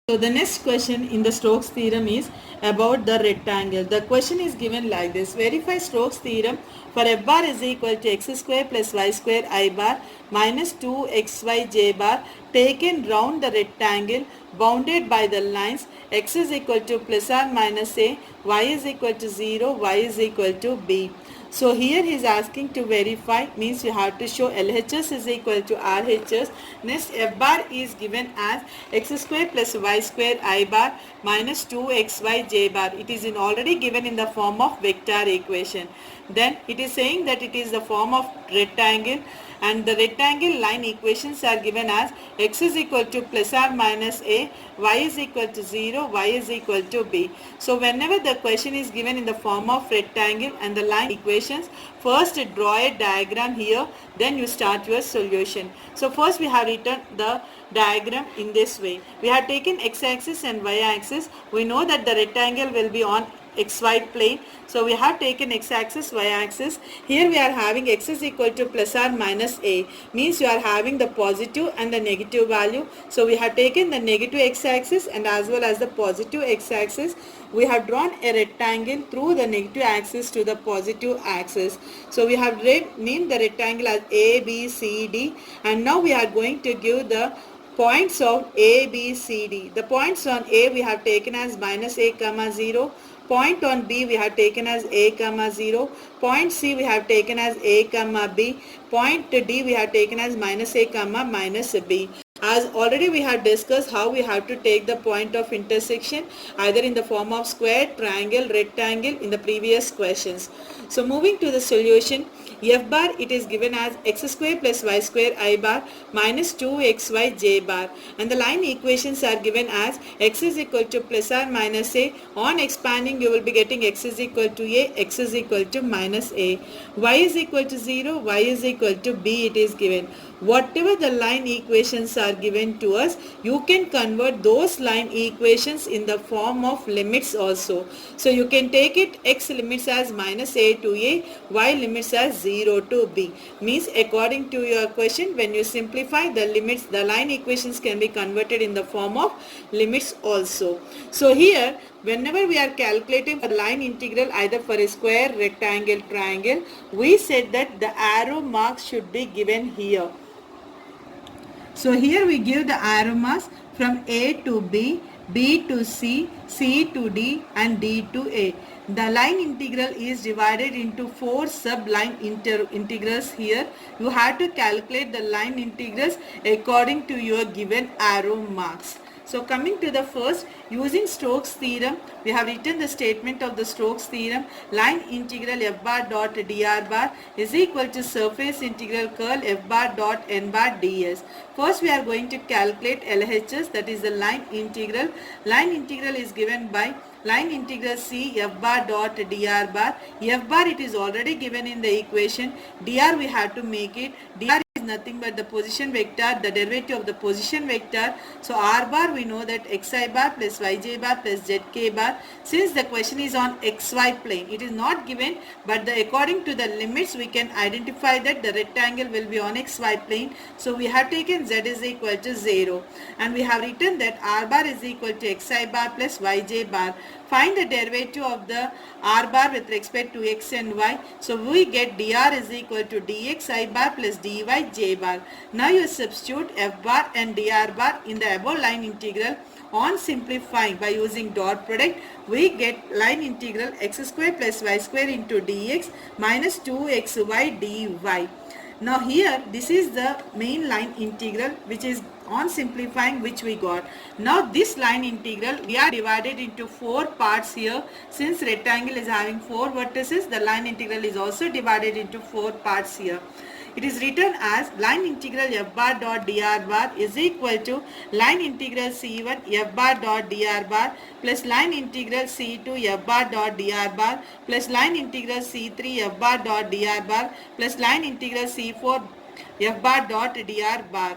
So the next question in the Stokes theorem is about the rectangle. The question is given like this. Verify Stokes theorem for f bar is equal to x square plus y square I bar minus 2xy j bar taken round the rectangle bounded by the lines x is equal to plus or minus a, y is equal to 0, y is equal to b. So here he is asking to verify, means you have to show LHS is equal to RHS. Next f bar is given as x square plus y square I bar minus 2xy j bar. It is already given in the form of vector equation. Then it is saying that it is the form of rectangle, and the rectangle line equations are given as x is equal to plus or minus a, y is equal to 0, y is equal to b. So whenever the question is given in the form of rectangle and the line equations, first draw a diagram here, then you start your solution. So first we have written the diagram in this way. We have taken x-axis and y-axis. We know that the rectangle will be on xy plane. So we have taken x-axis, y-axis. Here we are having x is equal to plus or minus a, means you are having the positive and the negative value. So we have taken the negative x-axis and as well as the positive x-axis. We have drawn a rectangle through the negative axis to the positive axis. So we have named the rectangle as A, B, C, D, and now we are going to give the points of A, B, C, D. The points on A we have taken as minus a comma 0. Point on B we have taken as a comma 0. Point C we have taken as a comma b. Point D we have taken as minus a comma minus b. As already we have discussed how we have to take the point of intersection, either in the form of square, triangle, rectangle in the previous questions. So moving to the solution, f bar it is given as x square plus y square I bar minus 2xy j bar, and the line equations are given as x is equal to plus or minus a. On expanding you will be getting x is equal to a, x is equal to minus a, y is equal to 0, y is equal to b it is given. Whatever the line equations are given to us, you can convert those line equations in the form of limits also. So you can take it x limits as minus a to a, y limits as 0 to b. Means according to your question, when you simplify the limits, the line equations can be converted in the form of limits also. So here whenever we are calculating a line integral either for a square, rectangle, triangle, we said that the arrow marks should be given here. So here we give the arrow marks from A to B, B to C, C to D and D to A. The line integral is divided into 4 sub-line integrals here. You have to calculate the line integrals according to your given arrow marks. So coming to the first, using Stokes theorem, we have written the statement of the Stokes theorem. Line integral f bar dot dr bar is equal to surface integral curl f bar dot n bar ds. First we are going to calculate LHS, that is the line integral. Line integral is given by line integral C f bar dot dr bar. F bar it is already given in the equation. Dr we have to make it. Dr is nothing but the position vector, the derivative of the position vector. So r bar we know that xi bar plus yj bar plus zk bar. Since the question is on xy plane, it is not given, but according to the limits we can identify that the rectangle will be on xy plane. So we have taken z is equal to 0 and we have written that r bar is equal to xi bar plus yj bar. Find the derivative of the r bar with respect to x and y. So we get dr is equal to dx I bar plus dy j bar. Now you substitute f bar and dr bar in the above line integral. On simplifying by using dot product, we get line integral x square plus y square into dx minus 2xy dy. Now here this is the main line integral which is on simplifying which we got. Now this line integral we are divided into 4 parts here. Since rectangle is having 4 vertices, the line integral is also divided into 4 parts here. It is written as line integral f bar dot dr bar is equal to line integral c1 f bar dot dr bar plus line integral c2 f bar dot dr bar plus line integral c3 f bar dot dr bar plus line integral c4 f bar dot dr bar.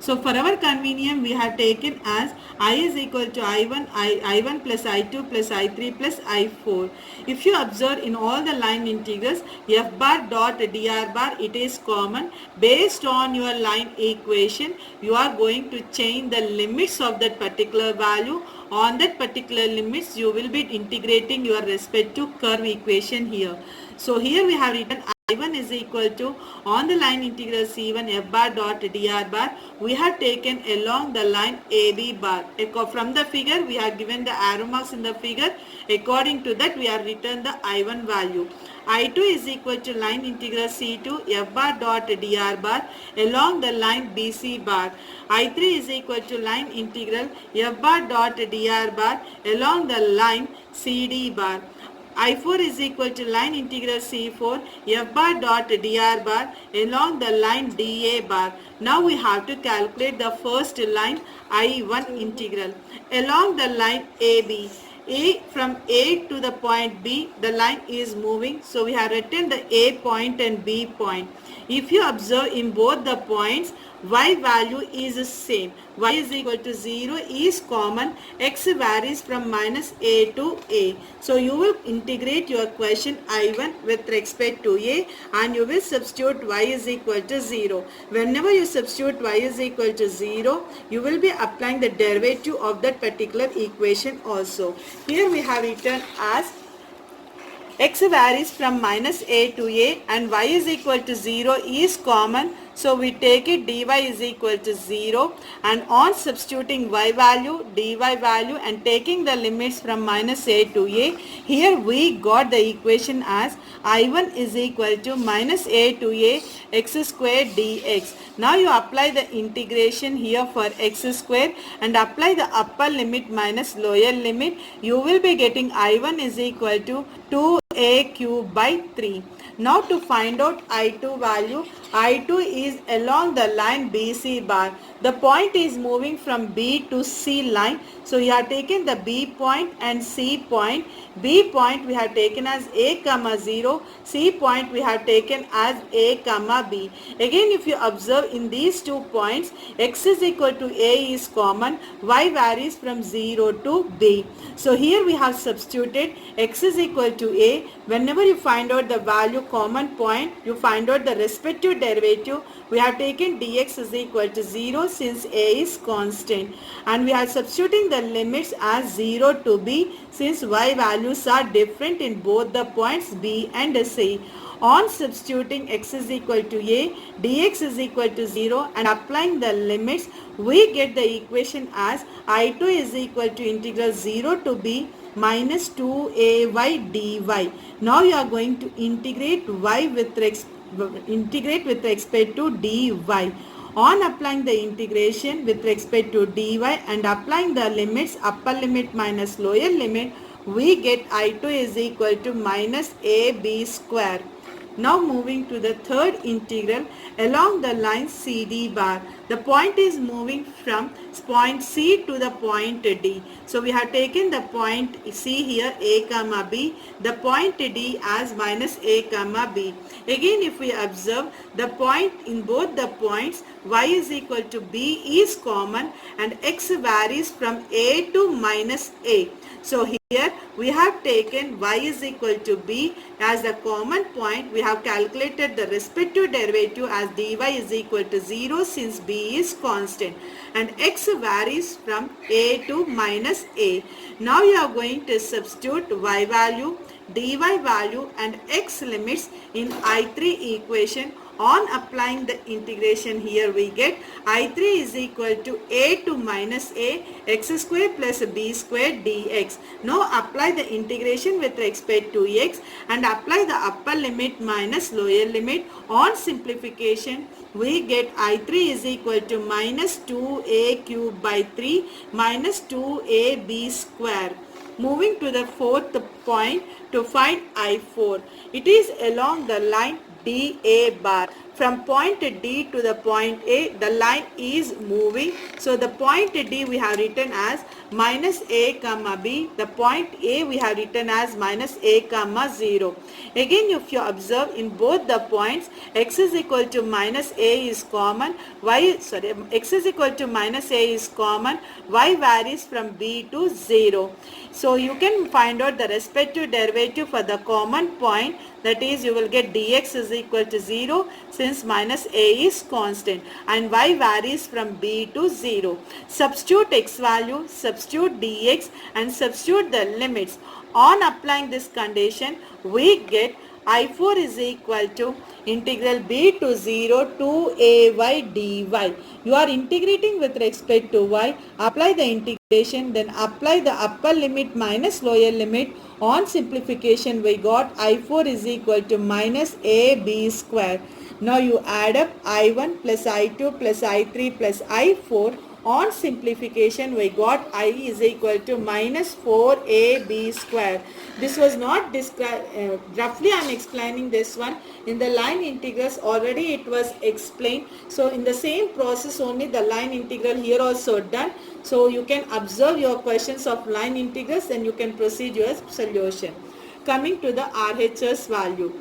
So for our convenience, we have taken as I is equal to I1 plus I2 plus I3 plus I4. If you observe in all the line integrals, f bar dot dr bar, it is common. Based on your line equation, you are going to change the limits of that particular value. On that particular limits, you will be integrating your respective curve equation here. So here we have written I1 is equal to, on the line integral C1 f bar dot dr bar, we have taken along the line AB bar. From the figure, we have given the arrow marks in the figure. According to that, we have written the I1 value. I2 is equal to line integral C2 f bar dot dr bar along the line BC bar. I3 is equal to line integral f bar dot dr bar along the line CD bar. I4 is equal to line integral C4 f bar dot dr bar along the line dA bar. Now we have to calculate the first line I1 integral along the line AB. From A to the point B, the line is moving. So we have written the A point and B point. If you observe in both the points, y value is the same. Y is equal to 0 is common. X varies from minus A to A. So you will integrate your question I1 with respect to A and you will substitute y is equal to 0. Whenever you substitute y is equal to 0, you will be applying the derivative of that particular equation also. Here we have written as x varies from minus a to a and y is equal to 0 is common. So we take it dy is equal to 0 and on substituting y value, dy value and taking the limits from minus a to a, here we got the equation as I1 is equal to minus a to a x square dx. Now you apply the integration here for x square and apply the upper limit minus lower limit. You will be getting I1 is equal to 2a cube by 3. Now to find out I2 value, I2 is along the line BC bar. The point is moving from B to C line. So we have taken the B point and C point. B point we have taken as A comma 0. C point we have taken as A comma B. Again if you observe in these 2 points, X is equal to A is common. Y varies from 0 to B. So here we have substituted X is equal to A. Whenever you find out the value common point, you find out the respective derivative. We have taken dx is equal to 0 since A is constant and we are substituting the limits as 0 to B since y values are different in both the points B and C. On substituting x is equal to a, dx is equal to 0 and applying the limits, we get the equation as I2 is equal to integral 0 to b minus 2ay dy. Now you are going to integrate y with respect to dy. On applying the integration with respect to dy and applying the limits, upper limit minus lower limit, we get I2 is equal to minus ab square. Now moving to the third integral along the line CD bar. The point is moving from point C to the point D. So we have taken the point C here A comma B, the point D as minus A comma B. Again if we observe the point in both the points, y is equal to B is common and x varies from A to minus A. So here we have taken y is equal to b as the common point. We have calculated the respective derivative as dy is equal to 0 since b is constant and x varies from a to minus a. Now you are going to substitute y value, dy value and x limits in I3 equation. On applying the integration here we get I3 is equal to a to minus a x square plus b square dx. Now apply the integration with respect to x and apply the upper limit minus lower limit. On simplification we get I3 is equal to minus 2a cube by 3 minus 2ab square. Moving to the fourth point to find I4. It is along the line dA bar. from point D to the point A, the line is moving. So the point D we have written as minus A comma B. The point A we have written as minus A comma 0. Again, if you observe in both the points, x is equal to minus A is common, x is equal to minus A is common, y varies from B to 0. So you can find out the respective derivative for the common point, that is you will get dx is equal to 0 since minus A is constant and y varies from B to 0. Substitute x value, substitute dx and substitute the limits. On applying this condition, we get I4 is equal to integral b to 0 to ay dy. You are integrating with respect to y. Apply the integration, then apply the upper limit minus lower limit. On simplification, we got I4 is equal to minus ab square. Now you add up I1 plus I2 plus I3 plus I4. On simplification, we got I is equal to minus 4ab square. This was not described, roughly I am explaining this one. In the line integrals already it was explained. So in the same process only the line integral here also done. So you can observe your questions of line integrals and you can proceed your solution. Coming to the RHS value.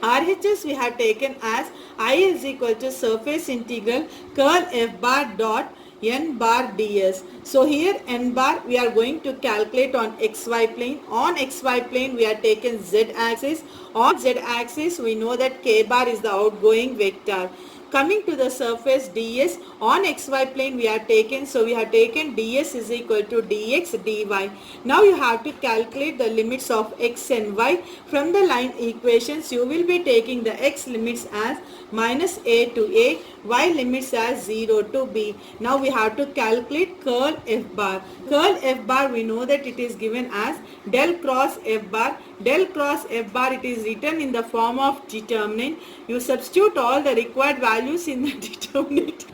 RHS we have taken as I is equal to surface integral curl f bar dot n bar ds. So here n bar we are going to calculate on xy plane. On xy plane we are taken z axis. On z axis we know that k bar is the outgoing vector. Coming to the surface ds, on xy plane we are taken, so we have taken ds is equal to dx dy. Now you have to calculate the limits of x and y. From the line equations you will be taking the x limits as minus a to a, y limits as 0 to b. Now we have to calculate curl f bar. Curl f bar we know that it is given as del cross f bar. Del cross f bar it is written in the form of determinant. You substitute all the required values in the determinant.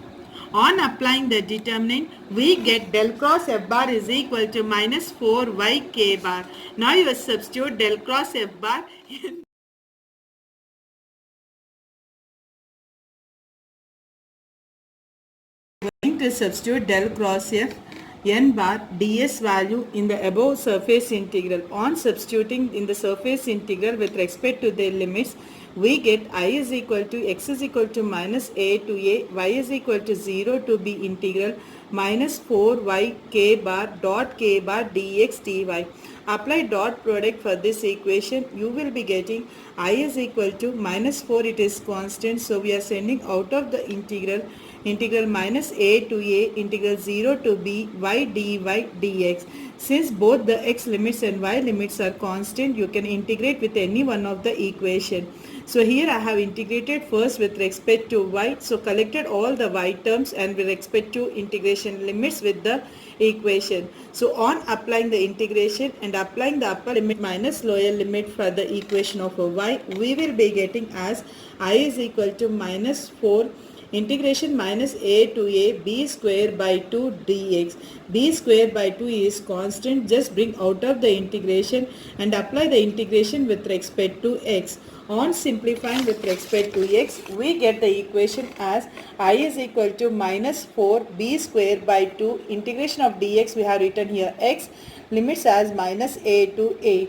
On applying the determinant, we get del cross f bar is equal to minus 4y k bar. Now you substitute del cross f bar in going to substitute del cross f n bar ds value in the above surface integral. On substituting in the surface integral with respect to the limits, we get I is equal to x is equal to minus a to a, y is equal to 0 to b integral minus 4y k bar dot k bar dx dy. Apply dot product for this equation. You will be getting I is equal to minus 4, it is constant, so we are sending out of the integral minus a to a integral 0 to b y dy dx. Since both the x limits and y limits are constant, you can integrate with any one of the equation. So here I have integrated first with respect to y. So collected all the y terms and with respect to integration limits with the equation. So on applying the integration and applying the upper limit minus lower limit for the equation of a y, we will be getting as I is equal to minus 4 integration minus a to a b square by 2 dx. B square by 2 is constant. Just bring out of the integration and apply the integration with respect to x. On simplifying with respect to x, we get the equation as I is equal to minus 4 b square by 2 integration of dx. We have written here x, limits as minus a to a.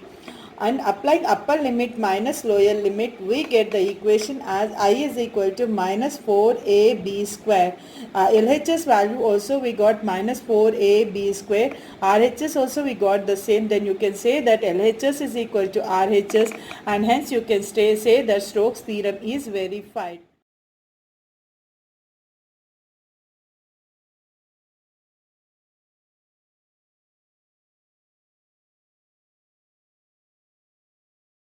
And applying upper limit minus lower limit, we get the equation as I is equal to minus 4ab square. LHS value also we got minus 4ab square. RHS also we got the same. Then you can say that LHS is equal to RHS, and hence you can say that Stokes theorem is verified.